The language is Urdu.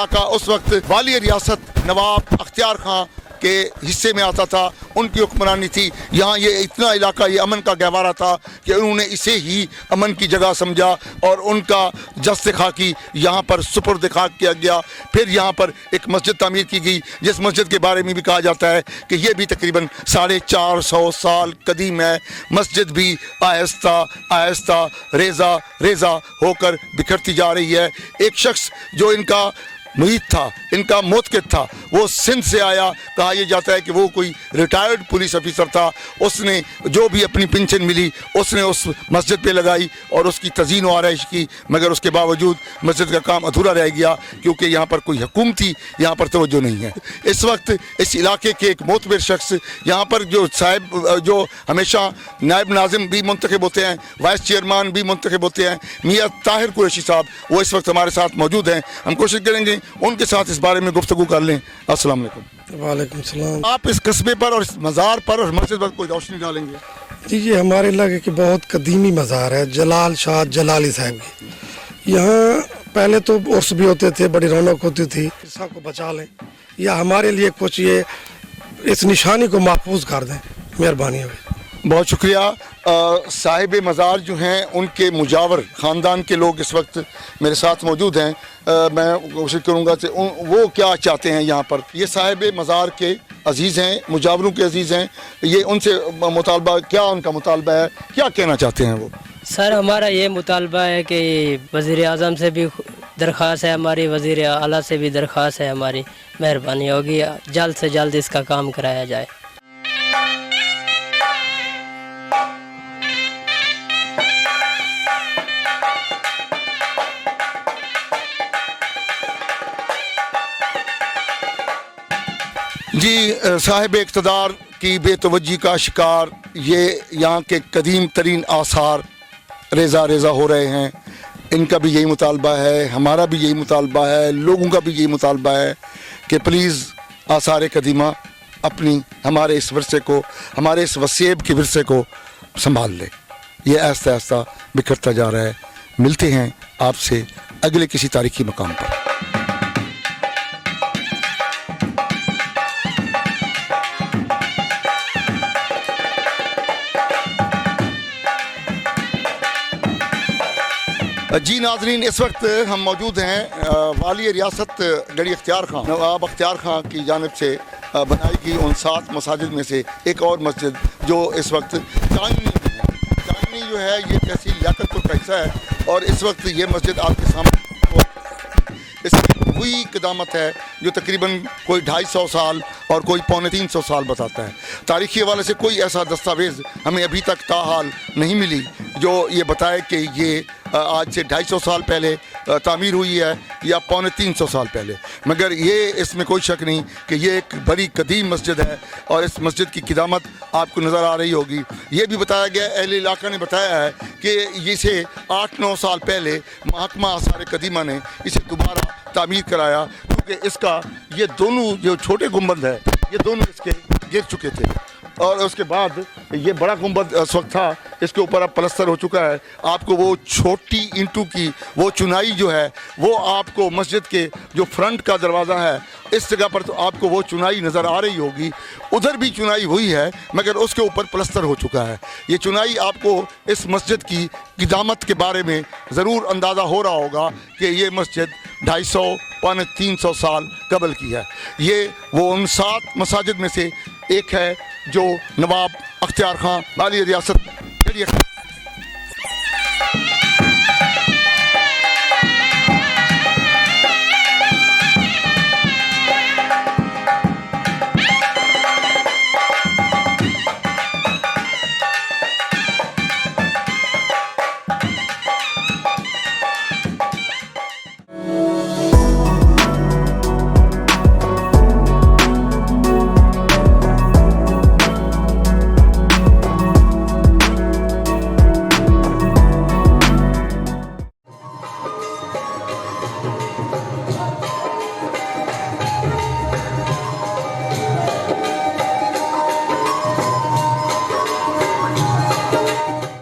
علاقہ اس وقت والی ریاست نواب اختیار خان کے حصے میں آتا تھا، ان کی حکمرانی تھی. یہاں یہ اتنا علاقہ یہ امن کا گہوارہ تھا کہ انہوں نے اسے ہی امن کی جگہ سمجھا اور ان کا جست خاکی یہاں پر سپرد خاک کیا گیا. پھر یہاں پر ایک مسجد تعمیر کی گئی جس مسجد کے بارے میں بھی کہا جاتا ہے کہ یہ بھی تقریباً 450 سال قدیم ہے. مسجد بھی آہستہ آہستہ ریزہ ریزہ ہو کر بکھرتی جا رہی ہے. ایک شخص جو ان کا محیط تھا، ان کا موتقد تھا، وہ سندھ سے آیا. کہا یہ جاتا ہے کہ وہ کوئی ریٹائرڈ پولیس افیسر تھا. اس نے جو بھی اپنی پنشن ملی اس نے اس مسجد پہ لگائی اور اس کی تزئین و آرائش کی، مگر اس کے باوجود مسجد کا کام ادھورا رہ گیا کیونکہ یہاں پر کوئی حکومتی یہاں پر توجہ نہیں ہے. اس وقت اس علاقے کے ایک معتبر شخص یہاں پر جو صاحب جو ہمیشہ نائب ناظم بھی منتخب ہوتے ہیں، وائس چیئرمین بھی منتخب ہوتے ہیں، میاں طاہر قریشی صاحب، وہ اس وقت ہمارے ساتھ موجود ہیں. ہم کوشش کریں گے ان کے ساتھ اس بارے میں گفتگو کر لیں. السلام علیکم. وعلیکم السلام. آپ اس قصبے پر اور اس مزار پر اور مسجد پر کوئی روشنی ڈالیں گے؟ جی یہ ہمارے علاقے کی بہت قدیمی مزار ہے، جلال شاہ جلالی صاحب کی. یہاں پہلے تو عرس بھی ہوتے تھے، بڑی رونق ہوتی تھی. قصہ کو بچا لیں یا ہمارے لیے کچھ یہ اس نشانی کو محفوظ کر دیں، مہربانی ہوگی. بہت شکریہ. صاحب مزار جو ہیں ان کے مجاور خاندان کے لوگ اس وقت میرے ساتھ موجود ہیں. میں کوشش کروں گا کہ وہ کیا چاہتے ہیں یہاں پر. یہ صاحب مزار کے عزیز ہیں، مجاوروں کے عزیز ہیں. یہ ان سے مطالبہ کیا ان کا مطالبہ ہے، کیا کہنا چاہتے ہیں وہ؟ سر ہمارا یہ مطالبہ ہے کہ وزیر اعظم سے بھی درخواست ہے، ہماری وزیر اعلیٰ سے بھی درخواست ہے، ہماری مہربانی ہوگی جلد سے جلد اس کا کام کرایا جائے. جی صاحب اقتدار کی بے توجہی کا شکار یہ یہاں کے قدیم ترین آثار ریزہ ریزہ ہو رہے ہیں. ان کا بھی یہی مطالبہ ہے، ہمارا بھی یہی مطالبہ ہے، لوگوں کا بھی یہی مطالبہ ہے کہ پلیز آثار قدیمہ اپنی ہمارے اس ورثے کو، ہمارے اس وسیب کے ورثے کو سنبھال لے. یہ آہستہ آہستہ بکھرتا جا رہا ہے. ملتے ہیں آپ سے اگلے کسی تاریخی مقام پر. جی ناظرین، اس وقت ہم موجود ہیں والی ریاست گڑھی اختیار خان نواب اختیار خان کی جانب سے بنائی گئی ان 7 مساجد میں سے ایک اور مسجد جو اس وقت چاندنی میں ہے. چاندنی جو ہے یہ تحصیل لیاقت پور کا حصہ ہے اور اس وقت یہ مسجد آپ کے سامنے اس کی وہی قدامت ہے جو تقریباً کوئی 250 سال اور کوئی 350 سال بتاتا ہے. تاریخی حوالے سے کوئی ایسا دستاویز ہمیں ابھی تک تاحال نہیں ملی جو یہ بتائے کہ یہ آج سے 250 سال پہلے تعمیر ہوئی ہے یا 350 سال پہلے. مگر یہ اس میں کوئی شک نہیں کہ یہ ایک بڑی قدیم مسجد ہے اور اس مسجد کی قدامت آپ کو نظر آ رہی ہوگی. یہ بھی بتایا گیا، اہل علاقہ نے بتایا ہے کہ اسے 8-9 سال پہلے محکمہ آثار قدیمہ نے اسے دوبارہ تعمیر کرایا کیونکہ اس کا یہ دونوں جو چھوٹے گنبد ہے یہ دونوں اس کے گر چکے تھے اور اس کے بعد یہ بڑا گنبد اس وقت تھا، اس کے اوپر اب پلستر ہو چکا ہے. آپ کو وہ چھوٹی اینٹوں کی وہ چنائی جو ہے وہ آپ کو مسجد کے جو فرنٹ کا دروازہ ہے اس جگہ پر تو آپ کو وہ چنائی نظر آ رہی ہوگی. ادھر بھی چنائی ہوئی ہے مگر اس کے اوپر پلستر ہو چکا ہے. یہ چنائی آپ کو اس مسجد کی قدامت کے بارے میں ضرور اندازہ ہو رہا ہوگا کہ یہ مسجد 250-300 سال قبل کی ہے. یہ وہ ان 7 مساجد میں سے ایک ہے جو نواب اختیار خان والی ریاست